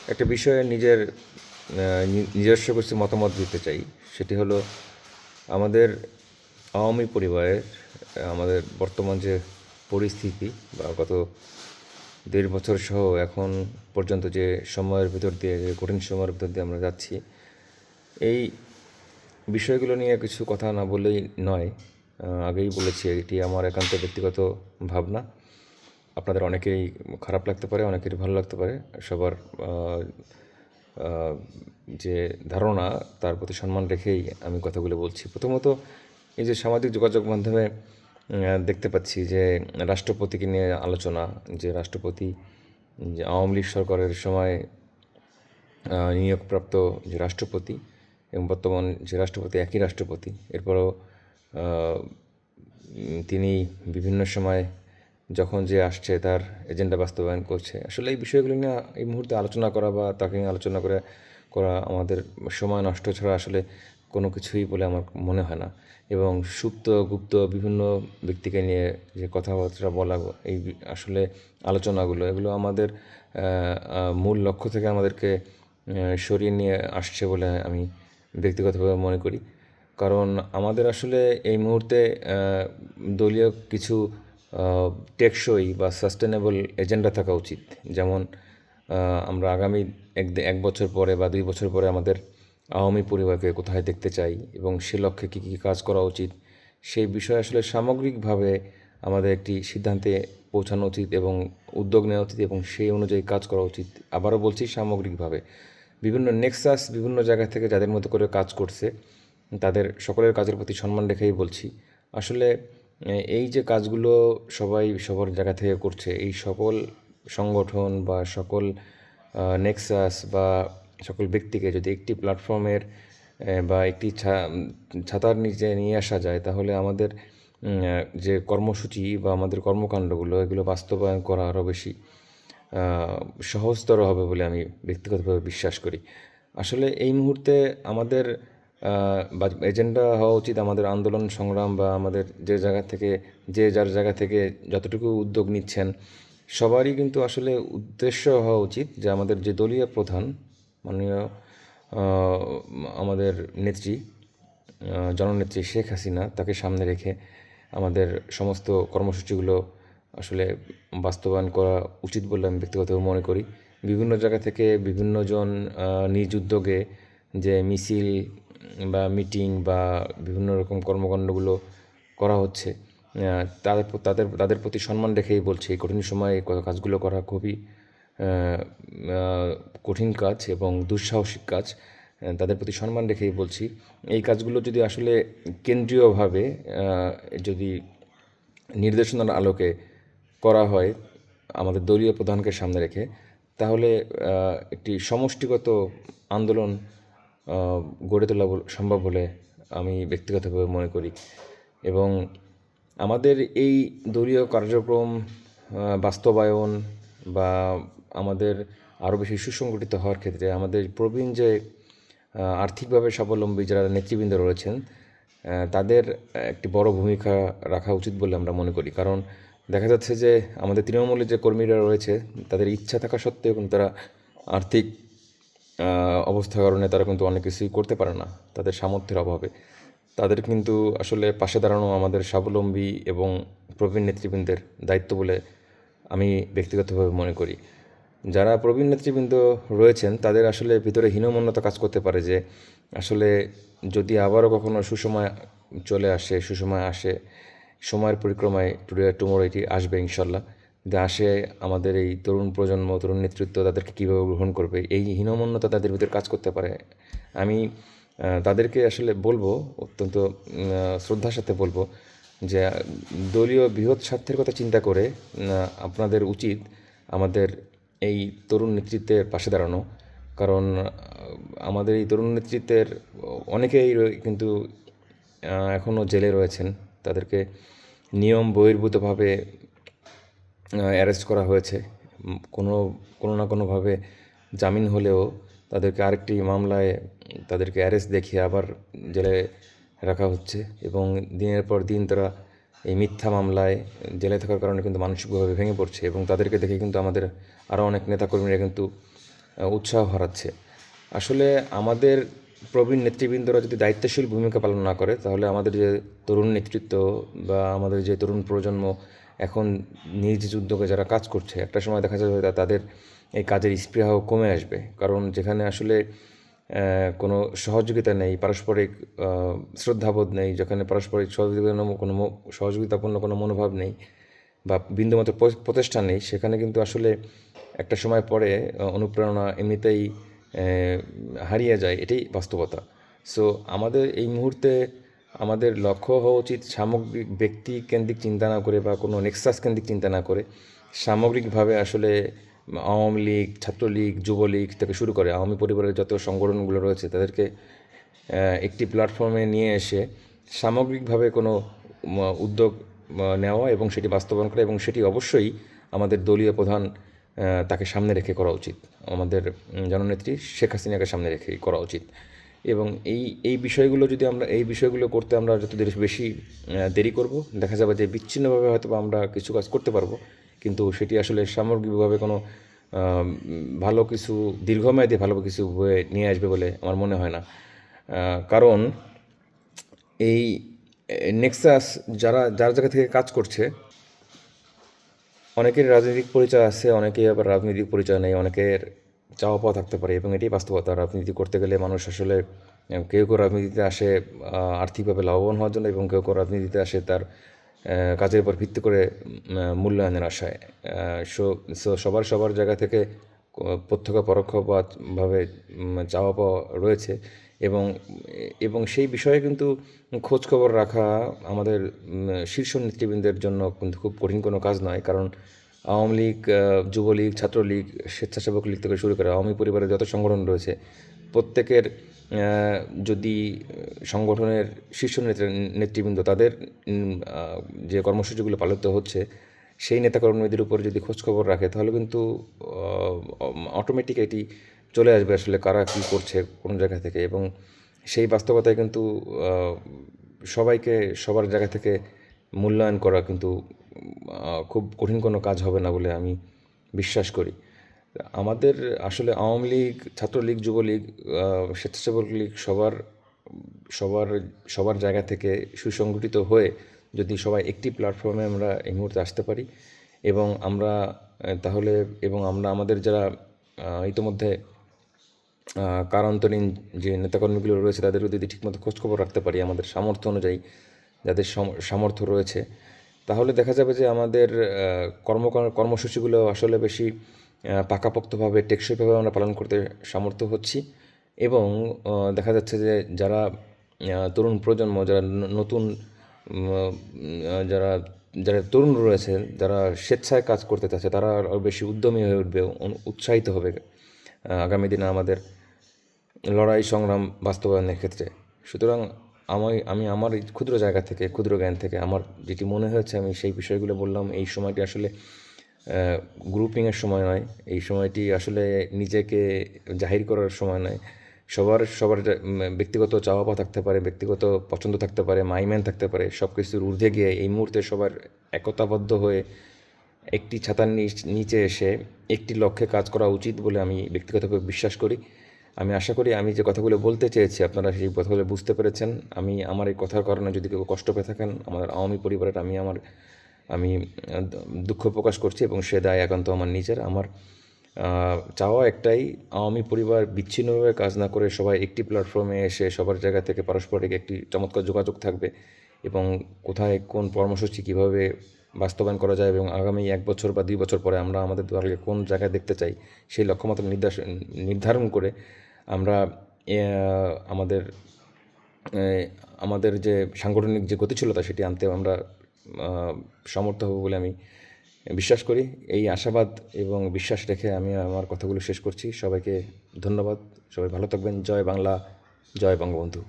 একটা বিষয়ে নিজস্ব কিছু মতামত দিতে চাই। সেটি হলো আমাদের আওয়ামী পরিবারের আমাদের বর্তমান যে পরিস্থিতি বা গত 1.5 বছর সহ এখন পর্যন্ত যে সময়ের ভিতর দিয়ে, যে কঠিন সময়ের ভিতর দিয়ে আমরা যাচ্ছি, এই বিষয়গুলো নিয়ে কিছু কথা না বললেই নয়। আগেই বলেছি, এটি আমার একান্ত ব্যক্তিগত ভাবনা। আপনাদের অনেকেরই খারাপ লাগতে পারে, অনেকেরই ভালো লাগতে পারে। সবার যে ধারণা, তার প্রতি সম্মান রেখেই আমি কথাগুলো বলছি। প্রথমত, এই যে সামাজিক যোগাযোগ মাধ্যমে দেখতে পাচ্ছি যে রাষ্ট্রপতিকে নিয়ে আলোচনা, যে রাষ্ট্রপতি যে আওয়ামী লীগ সরকারের সময় নিয়োগপ্রাপ্ত যে রাষ্ট্রপতি এবং বর্তমান যে রাষ্ট্রপতি একই রাষ্ট্রপতি, এরপরও তিনি বিভিন্ন সময় যখন যে আসছে তার এজেন্ডা বাস্তবায়ন করছে। আসলে এই বিষয়গুলো নিয়ে এই মুহূর্তে আলোচনা করা বা তাকে নিয়ে আলোচনা করা আমাদের সময় নষ্ট ছাড়া আসলে কোনো কিছুই বলে আমার মনে হয় না। এবং সুপ্ত গুপ্ত বিভিন্ন ব্যক্তিকে নিয়ে যে কথাবার্তা বলা, এই আসলে আলোচনাগুলো, এগুলো আমাদের মূল লক্ষ্য থেকে আমাদেরকে সরিয়ে নিয়ে আসছে বলে আমি ব্যক্তিগতভাবে মনে করি। কারণ আমাদের আসলে এই মুহূর্তে দলীয় কিছু টেকসই বা সাস্টেনেবল এজেন্ডা থাকা উচিত। যেমন আমরা আগামী 1 বছর পরে বা 2 বছর পরে আমাদের আওয়ামী পরিবারকে কোথায় দেখতে চাই এবং সে লক্ষ্যে কী কী কাজ করা উচিত, সেই বিষয়ে আসলে সামগ্রিকভাবে আমাদের একটি সিদ্ধান্তে পৌঁছানো উচিত এবং উদ্যোগ নেওয়া উচিত এবং সেই অনুযায়ী কাজ করা উচিত। আবারও বলছি, সামগ্রিকভাবে। বিভিন্ন নেক্সাস বিভিন্ন জায়গা থেকে যাদের মতো করে কাজ করছে, তাদের সকলের কাজের প্রতি সম্মান রেখেই বলছি। আসলে এই যে কাজগুলো সবাই সবার জায়গা থেকে করছে, এই সকল সংগঠন বা সকল নেক্সাস বা সকল ব্যক্তিকে যদি একটি প্ল্যাটফর্মের বা একটি ছাতার নিচে নিয়ে আসা যায়, তাহলে আমাদের যে কর্মসূচি বা আমাদের কর্মকাণ্ডগুলো, এগুলো বাস্তবায়ন করা আরও বেশি সহজতর হবে বলে আমি ব্যক্তিগতভাবে বিশ্বাস করি। আসলে এই মুহূর্তে আমাদের বা এজেন্ডা হওয়া উচিত আমাদের আন্দোলন সংগ্রাম বা আমাদের যে জায়গা থেকে, যে যার জায়গা থেকে যতটুকু উদ্যোগ নিচ্ছেন, সবারই কিন্তু আসলে উদ্দেশ্য হওয়া উচিত যে আমাদের যে দলীয় প্রধান মাননীয় আমাদের নেত্রী, জননেত্রী শেখ হাসিনা, তাকে সামনে রেখে আমাদের সমস্ত কর্মসূচিগুলো আসলে বাস্তবায়ন করা উচিত বলে আমি ব্যক্তিগতভাবে মনে করি। বিভিন্ন জায়গা থেকে বিভিন্নজন নিজ উদ্যোগে যে মিছিল বা মিটিং বা বিভিন্ন রকম কর্মকাণ্ডগুলো করা হচ্ছে, তাদের প্রতি সম্মান রেখেই বলছি, এই কঠিন সময়ে কাজগুলো করা খুবই কঠিন কাজ এবং দুঃসাহসিক কাজ। তাদের প্রতি সম্মান রেখেই বলছি, এই কাজগুলো যদি আসলে কেন্দ্রীয়ভাবে যদি নির্দেশনার আলোকে করা হয় আমাদের দলীয় প্রধানকে সামনে রেখে, তাহলে একটি সমষ্টিগত আন্দোলন গড়ে তোলা সম্ভব বলে আমি ব্যক্তিগতভাবে মনে করি। এবং আমাদের এই দলীয় কার্যক্রম বাস্তবায়ন বা আমাদের আরও বেশি সুসংগঠিত হওয়ার ক্ষেত্রে আমাদের প্রবীণ যে আর্থিকভাবে স্বাবলম্বী যারা নেতৃবৃন্দ রয়েছেন, তাদের একটি বড় ভূমিকা রাখা উচিত বলে আমরা মনে করি। কারণ দেখা যাচ্ছে যে আমাদের তৃণমূলের যে কর্মীরা রয়েছে, তাদের ইচ্ছা থাকা সত্ত্বেও কিন্তু তারা আর্থিক অবস্থার কারণে তারা কিন্তু অনেক কিছুই করতে পারে না, তাদের সামর্থ্যের অভাবে। তাদের কিন্তু আসলে পাশে দাঁড়ানো আমাদের স্বাবলম্বী এবং প্রবীণ নেতৃবৃন্দের দায়িত্ব বলে আমি ব্যক্তিগতভাবে মনে করি। যারা প্রবীণ নেতৃবৃন্দ রয়েছেন, তাদের আসলে ভিতরে হীনমন্যতা কাজ করতে পারে যে আসলে যদি আবারও কখনো সুসময় চলে আসে, সুসময় আসে, সময়ের পরিক্রমায় টুমোরো এটি আসবে ইনশাল্লাহ, যদি আসে, আমাদের এই তরুণ প্রজন্ম, তরুণ নেতৃত্ব তাদেরকে কীভাবে গ্রহণ করবে, এই হীনমন্যতা তাদের ভিতরে কাজ করতে পারে। আমি তাদেরকে আসলে বলবো, অত্যন্ত শ্রদ্ধার সাথে বলবো যে দলীয় বৃহৎ স্বার্থের কথা চিন্তা করে আপনাদের উচিত আমাদের এই তরুণ নেতৃত্বের পাশে দাঁড়ানো। কারণ আমাদের এই তরুণ নেতৃত্বের অনেকেই কিন্তু এখনও জেলে রয়েছেন, তাদেরকে নিয়ম বহির্ভূতভাবে অ্যারেস্ট করা হয়েছে। কোনো না কোনোভাবে জামিন হলেও তাদেরকে আরেকটি মামলায় তাদেরকে অ্যারেস্ট দেখিয়ে আবার জেলে রাখা হচ্ছে এবং দিনের পর দিন তারা এই মিথ্যা মামলায় জেলে থাকার কারণে কিন্তু মানসিকভাবে ভেঙে পড়ছে এবং তাদেরকে দেখে কিন্তু আমাদের আরও অনেক নেতাকর্মীরা কিন্তু উৎসাহ হারাচ্ছে। আসলে আমাদের প্রবীণ নেতৃবৃন্দরা যদি দায়িত্বশীল ভূমিকা পালন না করে, তাহলে আমাদের যে তরুণ নেতৃত্ব বা আমাদের যে তরুণ প্রজন্ম এখন নিজ নিজ উদ্যোগে যারা কাজ করছে, একটা সময় দেখা যাবে তাদের এই কাজের স্পৃহাও কমে আসবে। কারণ যেখানে আসলে কোনো সহযোগিতা নেই, পারস্পরিক শ্রদ্ধাবোধ নেই, যেখানে পারস্পরিক সহযোগিতাপূর্ণ কোনো মনোভাব নেই বা বিন্দুমাত্র প্রচেষ্টা নেই, সেখানে কিন্তু আসলে একটা সময় পরে অনুপ্রেরণা এমনিতেই হারিয়ে যায়। এটাই বাস্তবতা। সো আমাদের এই মুহূর্তে আমাদের লক্ষ্য হওয়া উচিত সামগ্রিক ব্যক্তি কেন্দ্রিক চিন্তা না করে বা কোনো নেক্সাস কেন্দ্রিক চিন্তা না করে সামগ্রিকভাবে আসলে আওয়ামী লীগ, ছাত্রলীগ, যুবলীগ থেকে শুরু করে আওয়ামী পরিবারের যত সংগঠনগুলো রয়েছে তাদেরকে একটি প্ল্যাটফর্মে নিয়ে এসে সামগ্রিকভাবে কোনো উদ্যোগ নেওয়া এবং সেটি বাস্তবায়ন করা, এবং সেটি অবশ্যই আমাদের দলীয় প্রধান তাকে সামনে রেখে করা উচিত। আমাদের জননেত্রী শেখ হাসিনাকে সামনে রেখেই করা উচিত। এবং এই বিষয়গুলো করতে আমরা যত বেশি দেরি করব, দেখা যাবে যে বিচ্ছিন্নভাবে হয়তো আমরা কিছু কাজ করতে পারবো, কিন্তু সেটি আসলে সামগ্রিকভাবে কোনো ভালো কিছু দীর্ঘমেয়াদী ভালো কিছু বয়ে নিয়ে আসবে বলে আমার মনে হয় না। কারণ এই নেক্সাস যার জায়গা থেকে কাজ করছে, অনেকের রাজনৈতিক পরিচয় আছে, অনেকেই আবার রাজনৈতিক পরিচয় নেই, অনেকের চাওয়া পাওয়া থাকতে পারে, এবং এটাই বাস্তবতা। রাজনীতি করতে গেলে মানুষ আসলে কেউ রাজনীতিতে আসে আর্থিকভাবে লাভবান হওয়ার জন্য, এবং কেউ রাজনীতিতে আসে তার কাজের উপর ভিত্তি করে মূল্যায়নের আশায়। সো সবার জায়গা থেকে প্রত্যক্ষ পরোক্ষভাবে চাওয়া পাওয়া রয়েছে, এবং সেই বিষয়ে কিন্তু খোঁজখবর রাখা আমাদের শীর্ষ নেতৃবৃন্দের জন্য কিন্তু খুব কঠিন কোনো কাজ নয়। কারণ আওয়ামী লীগ, যুবলীগ, ছাত্রলীগ, স্বেচ্ছাসেবক লীগ থেকে শুরু করে আওয়ামী পরিবারের যত সংগঠন রয়েছে, প্রত্যেকের যদি সংগঠনের শীর্ষ নেতৃবৃন্দ তাদের যে কর্মসূচিগুলো পালিত হচ্ছে সেই নেতাকর্মীদের উপর যদি খোঁজখবর রাখে, তাহলে কিন্তু অটোমেটিক এটি চলে আসবে আসলে কারা কী করছে কোন জায়গা থেকে, এবং সেই বাস্তবতায় কিন্তু সবাইকে সবার জায়গা থেকে মূল্যায়ন করা কিন্তু খুব কঠিন কোনো কাজ হবে না বলে আমি বিশ্বাস করি। আমাদের আসলে আওয়ামী লীগ, ছাত্রলীগ, যুবলীগ, স্বেচ্ছাসেবক লীগ সবার জায়গা থেকে সুসংগঠিত হয়ে যদি সবাই একটি প্ল্যাটফর্মে আমরা এই মুহূর্তে আসতে পারি, এবং আমরা আমাদের যারা ইতোমধ্যে কারান্তরীণ যে নেতাকর্মীগুলো রয়েছে তাদের যদি ঠিকমতো খোঁজখবর রাখতে পারি আমাদের সামর্থ্য অনুযায়ী, যাদের সামর্থ্য রয়েছে, তাহলে দেখা যাবে যে আমাদের কর্মসূচিগুলো আসলে বেশি পাকাপোক্তভাবে টেকসইভাবে আমরা পালন করতে সামর্থ্য হচ্ছি। এবং দেখা যাচ্ছে যে যারা তরুণ প্রজন্ম, যারা নতুন যারা যারা তরুণ রয়েছে, যারা স্বেচ্ছায় কাজ করতে চাচ্ছে, তারা আরও বেশি উদ্যমী হয়ে উঠবে, উৎসাহিত হবে আগামী দিনে আমাদের লড়াই সংগ্রাম বাস্তবায়নের ক্ষেত্রে। সুতরাং আমি আমার এই ক্ষুদ্র জায়গা থেকে, ক্ষুদ্র জ্ঞান থেকে আমার যেটি মনে হয়েছে আমি সেই বিষয়গুলো বললাম। এই সময়টি আসলে গ্রুপিংয়ের সময় নয়, এই সময়টি আসলে নিজেকে জাহির করার সময় নয়। সবার ব্যক্তিগত চাওয়া পাওয়া থাকতে পারে, ব্যক্তিগত পছন্দ থাকতে পারে, মাইম্যান থাকতে পারে, সব কিছুর ঊর্ধ্বে গিয়ে এই মুহূর্তে সবার একতাবদ্ধ হয়ে একটি ছাতার নিচে এসে একটি লক্ষ্যে কাজ করা উচিত বলে আমি ব্যক্তিগতভাবে বিশ্বাস করি। আমি আশা করি আমি যে কথাগুলো বলতে চেয়েছি আপনারা সেই কথাগুলো বুঝতে পেরেছেন। আমার এই কথার কারণে যদি কেউ কষ্ট পেয়ে থাকেন, আমাদের আওয়ামী পরিবারের আমি দুঃখ প্রকাশ করছি, এবং সে দায় একান্ত আমার নিজের। আমার চাওয়া একটাই, আওয়ামী পরিবার বিচ্ছিন্নভাবে কাজ না করে সবাই একটি প্ল্যাটফর্মে এসে সবার জায়গা থেকে পারস্পরিক একটি চমৎকার যোগাযোগ থাকবে, এবং কোথায় কোন কর্মসূচি কীভাবে বাস্তবায়ন করা যায়, এবং আগামী 1 বছর বা 2 বছর পরে আমরা আমাদের দলকে কোন জায়গায় দেখতে চাই সেই লক্ষ্যমাত্রা নির্ধারণ করে আমরা আমাদের যে সাংগঠনিক যে গতিশীলতা সেটি আনতে আমরা সমর্থ হব বলে আমি বিশ্বাস করি। এই আশাবাদ এবং বিশ্বাস রেখে আমি আমার কথাগুলো শেষ করছি। সবাইকে ধন্যবাদ। সবাই ভালো থাকবেন। জয় বাংলা, জয় বঙ্গবন্ধু।